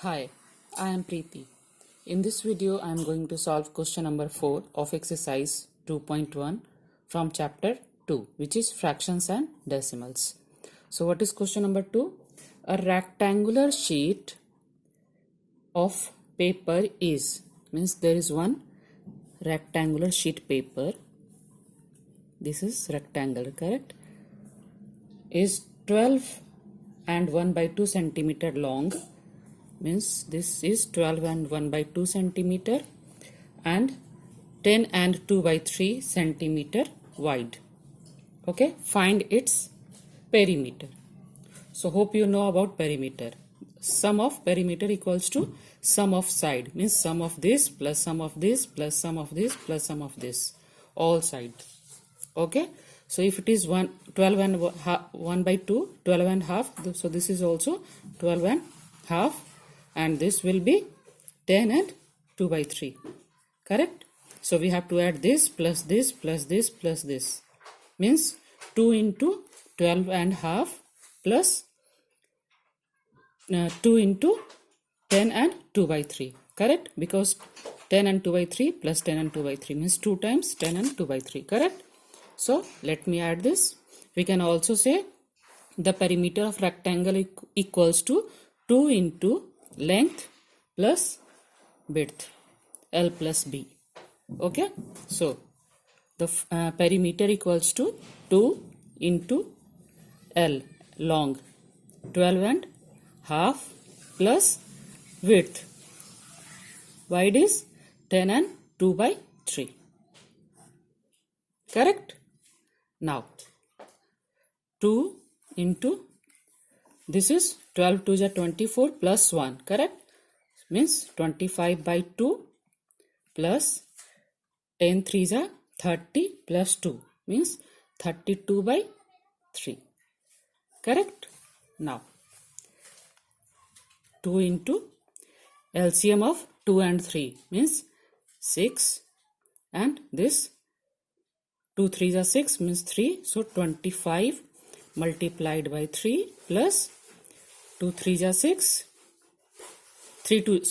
Hi, I am Preeti. In this video, I am going to solve question number 4 of exercise 2.1 from chapter 2, which is fractions and decimals. So what is question number 2? A rectangular sheet of paper is, means there is one rectangular sheet paper. This is rectangle, correct? Is 12 and 1 by 2 centimeter long. Means this is 12 and 1 by 2 centimeter and 10 and 2 by 3 centimeter wide. Okay, find its perimeter. So hope you know about perimeter. Sum of perimeter equals to sum of side, means sum of this plus sum of this plus sum of this plus sum of this, all sides. Okay, so if it is 12 and 1 by 2, 12 and half, so this is also 12 and half, and this will be 10 and 2 by 3, correct? So we have to add this plus this plus this plus this, means 2 into 12 and half plus 2 into 10 and 2 by 3, correct? Because 10 and 2 by 3 plus 10 and 2 by 3 means 2 times 10 and 2 by 3, correct? So let me add this. We can also say the perimeter of rectangle equals to 2 into length plus width, L plus B. Okay, so the perimeter equals to 2 into L, long, 12 and half, plus width, wide is 10 and 2 by 3, correct? Now 2 into, this is 12 to the 24 plus 1, correct? Means 25 by 2 plus 10 3 is 30 plus 2 means 32 by 3, correct? Now 2 into LCM of 2 and 3 means 6, and this 2 3 is 6 means 3, so 25 multiplied by 3 plus 2 3 is 6, 3 2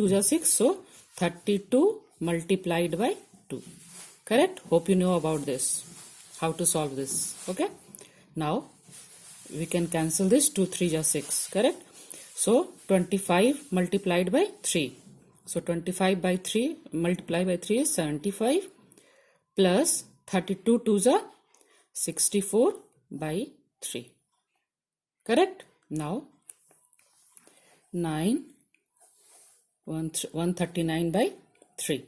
is 6, so 32 multiplied by 2, correct? Hope you know about this, how to solve this. Okay, now we can cancel this. 2 3 is 6, correct? So 25 multiplied by 3, so 25 by 3 multiplied by 3 is 75 plus 32 2 is 64 by 3, correct? Now 139 by 3,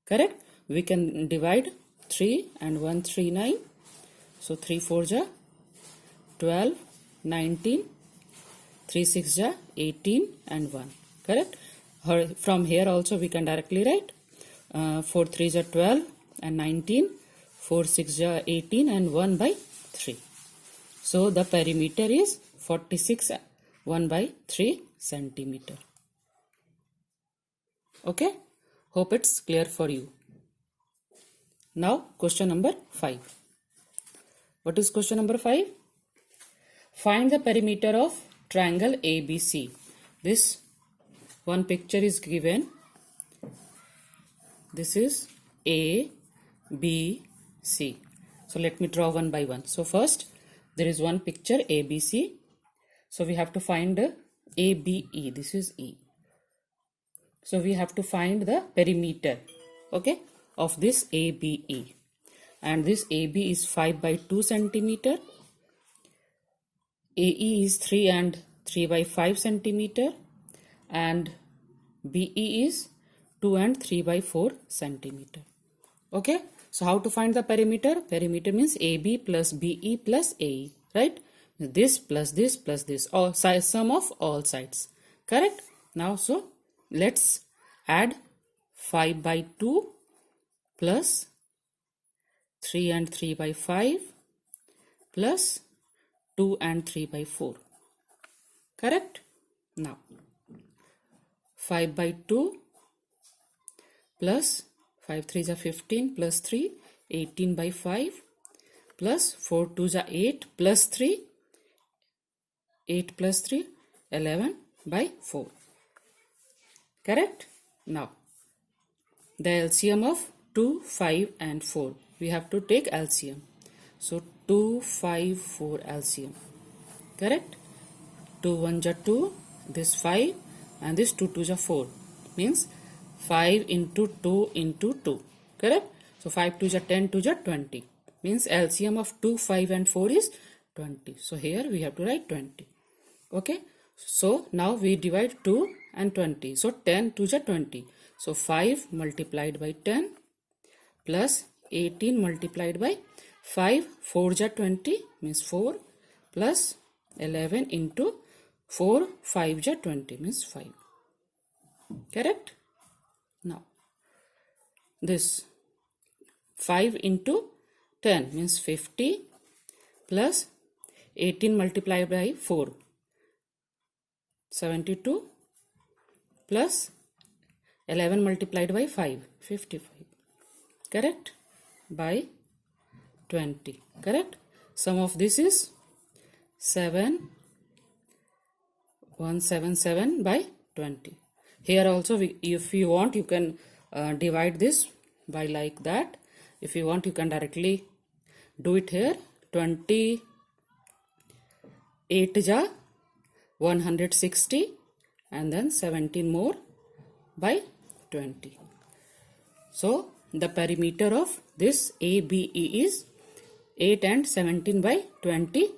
correct? We can divide 3 and 139, so 3 4 is 12, 19, 3 6 is 18 and 1, correct? From here also we can directly write 4 3 is 12 and 19, 4 6 is 18 and 1 by 3. So the perimeter is 46 1 by 3 centimeter. Okay, hope it's clear for you. Now question number 5. What is question number 5? Find the perimeter of triangle ABC. This one picture is given. This is A, B, C. So let me draw one by one. So first there is one picture ABC. So we have to find ABE. This is E. So we have to find the perimeter, okay, of this ABE. And this AB is 5 by 2 centimeter. AE is 3 and 3 by 5 centimeter. And BE is 2 and 3 by 4 centimeter. Okay, so how to find the perimeter? Perimeter means AB plus BE plus AE, right? This plus this plus this, all size, sum of all sides, correct? Now so let's add 5 by 2 plus 3 and 3 by 5 plus 2 and 3 by 4, correct? Now 5 by 2 plus 5 3 is 15 plus 3, 18 by 5 plus 4 2 is 8 plus 3, 8 plus 3, 11 by 4. Correct? Now, the LCM of 2, 5 and 4. We have to take LCM. So 2, 5, 4 LCM. Correct? 2 1 ja 2, this 5 and this 2 2 ja 4. Means 5 into 2 into 2. Correct? So 5 2 ja 10, 2 ja 20. Means LCM of 2, 5 and 4 is 20. So here we have to write 20. Okay? So now we divide 2 and 20. So 10 2 ja 20. So 5 multiplied by 10 plus 18 multiplied by 5, 4 ja 20 means 4 plus 11 into 4, 5 ja 20 means 5. Correct? Now, this 5 into 10 means 50 plus 18 multiplied by 4, 72 plus 11 multiplied by 5, 55. Correct? By 20. Correct? Sum of this is 7177 by 20. Here also, if you want, you can divide this by like that. If you want, you can directly do it here. 28 ja 160 and then 17 more by 20. So the perimeter of this ABE is 8 and 17 by 20.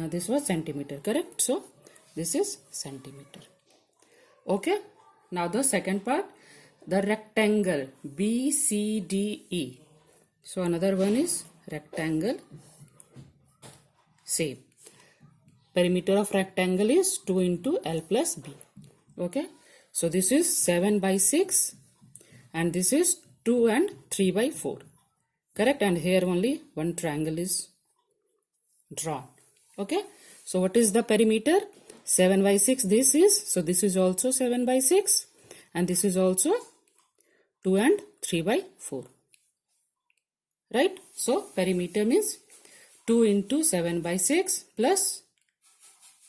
This was centimeter, correct? So this is centimeter. Okay. Now the second part, the rectangle BCDE. So another one is rectangle. Same. Perimeter of rectangle is 2 into L plus B. Okay. So this is 7 by 6 and this is 2 and 3 by 4. Correct? And here only one triangle is drawn. Okay. So what is the perimeter? 7 by 6 this is. So this is also 7 by 6 and this is also 2 and 3 by 4. Right? So perimeter means 2 into 7 by 6 plus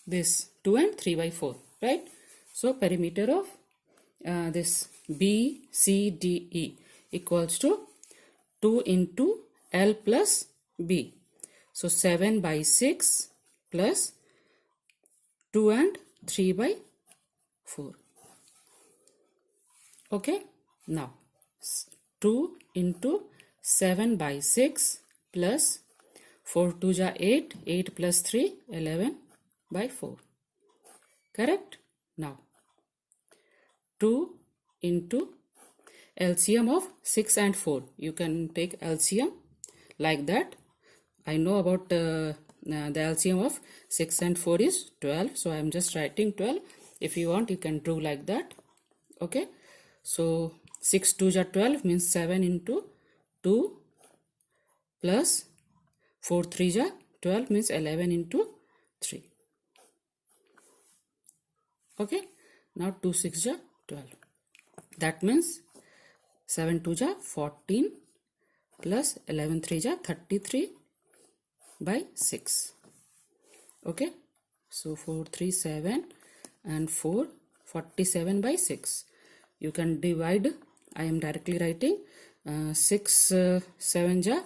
this 2 and 3 by 4. Right? So perimeter of this BCDE equals to 2 into L plus B. So 7 by 6 plus 2 and 3 by 4. Okay. Now 2 into 7 by 6 plus 4 2 ja 8, 8 plus 3, 11 by 4. Correct? Now 2 into LCM of 6 and 4. You can take LCM like that. I know about the LCM of 6 and 4 is 12. So I am just writing 12. If you want, you can do like that. Okay. So 6 2 ja 12 means 7 into 2 plus 4 3 ja 12 means 11 into 3. Okay. Now 2 6 ja 12. That means 7 2 ja 14 plus 11 3 ja 33 by 6. Okay. So 4 3 7 and 4 47 by 6. You can divide. I am directly writing 6 7 ja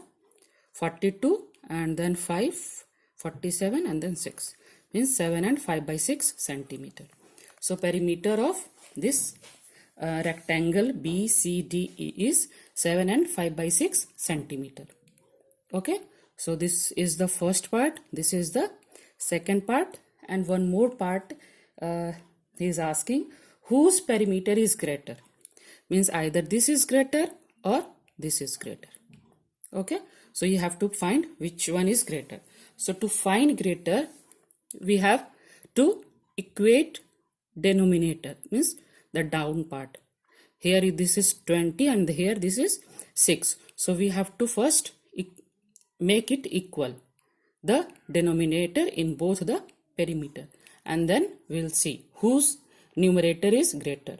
42 and then 5 47 and then 6 means 7 and 5 by 6 centimeter. So perimeter of this rectangle BCDE is 7 and 5 by 6 centimeter. Okay. So this is the first part. This is the second part. And one more part he is asking whose perimeter is greater. Means either this is greater or this is greater. Okay. So you have to find which one is greater. So to find greater, we have to equate denominator. Means the down part. Here this is 20 and here this is 6. So we have to first make it equal. The denominator in both the perimeter. And then we'll see whose numerator is greater.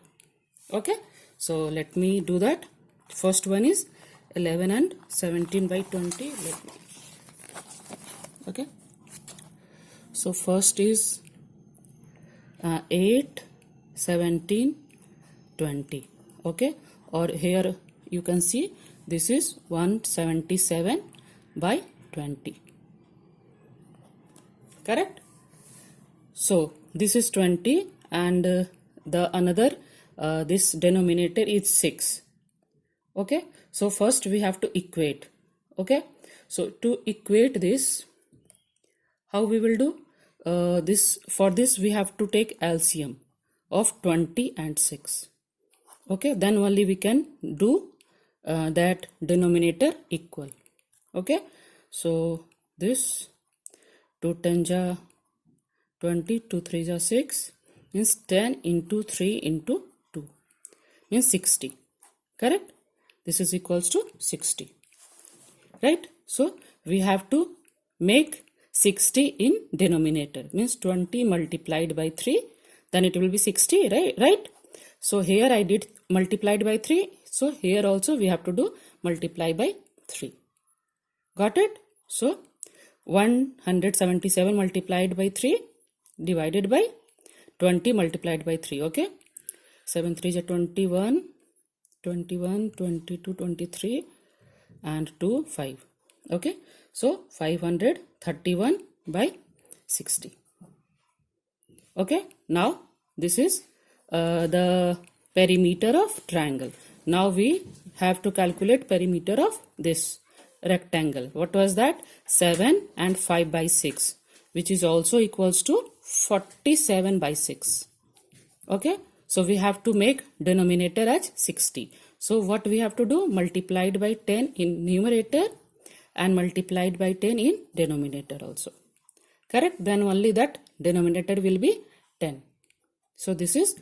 Okay. So let me do that. First one is 11 and 17 by 20. Okay. So first is 8, 17 20. Okay, or here you can see this is 177 by 20. Correct? So this is 20 and the another this denominator is 6. Okay, so first we have to equate. Okay, so to equate this, how we will do? For this we have to take LCM of 20 and 6. Okay, then only we can do that denominator equal. Okay, so this 2 10 ja 20, 2 3 ja 6 means 10 into 3 into 2 means 60. Correct? This is equals to 60. Right? So we have to make 60 in denominator, means 20 multiplied by 3, then it will be 60, right? So here I did multiplied by 3, so here also we have to do multiply by 3. Got it? So 177 multiplied by 3 divided by 20 multiplied by 3. Okay, 7 3 is 21, 21, 22, 23 and 2 5. Okay, so 531 by 60. Okay, now this is the perimeter of triangle. Now we have to calculate perimeter of this rectangle. What was that? 7 and 5 by 6, which is also equals to 47 by 6. Okay, so we have to make denominator as 60. So what we have to do? Multiplied by 10 in numerator and multiplied by 10 in denominator also. Correct? Then only that denominator will be 10. So this is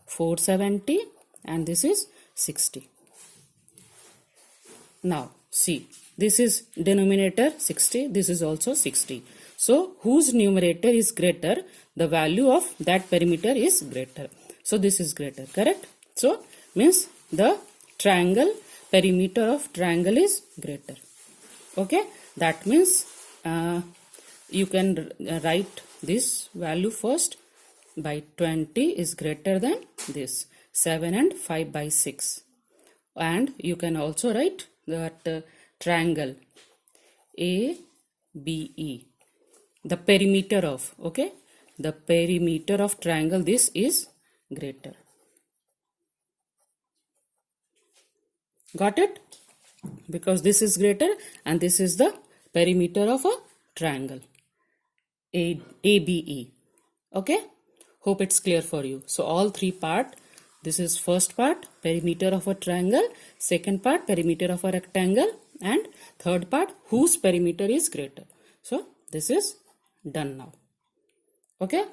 470 and this is 60. Now see, this is denominator 60, this is also 60. So whose numerator is greater, the value of that perimeter is greater. So this is greater, correct? So means the triangle, perimeter of triangle is greater. Okay, that means you can write this value first by 20 is greater than this 7 and 5 by 6. And you can also write that triangle ABE, the perimeter of, okay, the perimeter of triangle, this is greater. Got it? Because this is greater and this is the perimeter of a triangle ABE. Okay, hope it's clear for you. So all three part, this is first part perimeter of a triangle, second part perimeter of a rectangle, and third part whose perimeter is greater. So this is done now. Okay,